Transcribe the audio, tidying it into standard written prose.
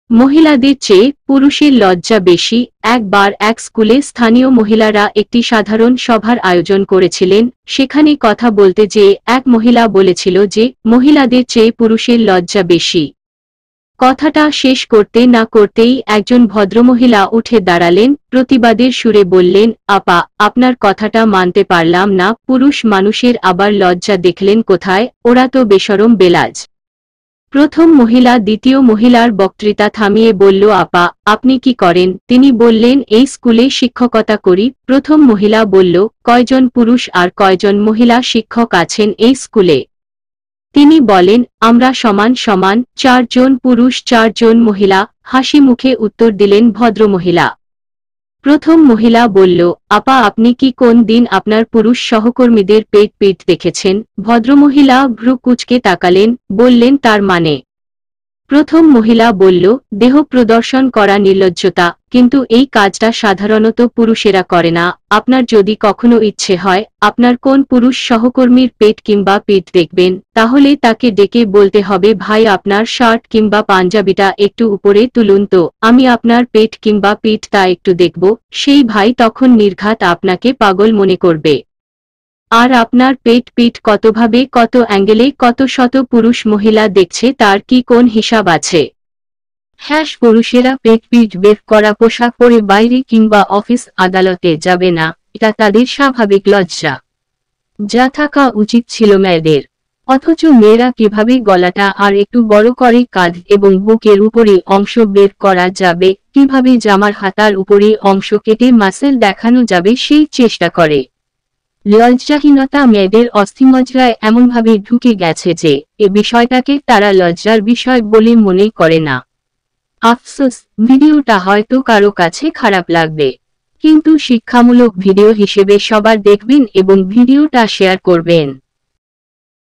মহিলাদের চেয়ে পুরুষের লজ্জা বেশি। একবার এক স্কুলে স্থানীয় মহিলারা একটি সাধারণ সভার আয়োজন করেছিলেন। সেখানে কথা বলতে যেয়ে এক মহিলা বলেছিল যে মহিলাদের চেয়ে পুরুষের লজ্জা বেশি। কথাটা শেষ করতে না করতেই একজন ভদ্রমহিলা উঠে দাঁড়ালেন, প্রতিবাদের সুরে বললেন, আপা, আপনার কথাটা মানতে পারলাম না। পুরুষ মানুষের আবার লজ্জা দেখলেন কোথায়? ওরা তো বেশরম বেলাজ। প্রথম মহিলা দ্বিতীয় মহিলার বক্তৃতা থামিয়ে বলল, আপা, আপনি কি করেন? তিনি বললেন, এই স্কুলে শিক্ষকতা করি। প্রথম মহিলা বলল, কয়জন পুরুষ আর কয়জন মহিলা শিক্ষক আছেন এই স্কুলে? তিনি বলেন, আমরা সমান সমান, 4 জন পুরুষ 4 জন মহিলা। হাসি মুখে উত্তর দিলেন ভদ্রমহিলা। প্রথম মহিলা বলল, আপা, আপনি কি কোন দিন আপনার পুরুষ সহকর্মীদের পেট পিট দেখেছেন? ভদ্রমহিলা ভ্রু কুঁচকে তাকালেন, বললেন, তার মানে? প্রথম মহিলা বলল, দেহ প্রদর্শন করা নির্লজ্জতা, কিন্তু এই কাজটা সাধারণত পুরুষেরা করে না। আপনার যদি কখনো ইচ্ছে হয় আপনার কোন পুরুষ সহকর্মীর পেট কিংবা পিঠ দেখবেন, তাহলে তাকে ডেকে বলতে হবে, ভাই, আপনার শার্ট কিংবা পাঞ্জাবিটা একটু উপরে তুলুন তো, আমি আপনার পেট কিংবা পিঠ তা একটু দেখব। সেই ভাই তখন নির্ঘাত আপনাকে পাগল মনে করবে। আর আপনার পেট পিঠ কতভাবে, কত অ্যাঙ্গেলে, কত শত পুরুষ মহিলা দেখছে, তার কি কোন হিসাব আছে? হ্যাঁ, পুরুষেরা পেট পিঠ বের করা পোশাক পরে বাইরে কিংবা অফিস আদালতে যাবে না, এটা তাদের স্বাভাবিক লজ্জা, যা থাকা উচিত ছিল মেয়েদের। অথচ মেয়েরা কিভাবে গলাটা আর একটু বড় করে কাঁধ এবং বুকের উপরে অংশ বের করা যাবে, কিভাবে জামার হাতার উপরে অংশ কেটে মাসেল দেখানো যাবে সেই চেষ্টা করে। লজ্জাহীনতা মেয়েদের অস্থিমজ্জায় এমনভাবে ঢুকে গেছে যে এ বিষয়টাকে তারা লজ্জার বিষয় বলে মনে করে না। আফসোস, ভিডিওটা হয়তো কারো কাছে খারাপ লাগবে, কিন্তু শিক্ষামূলক ভিডিও হিসেবে সবার দেখবেন এবং ভিডিওটা শেয়ার করবেন।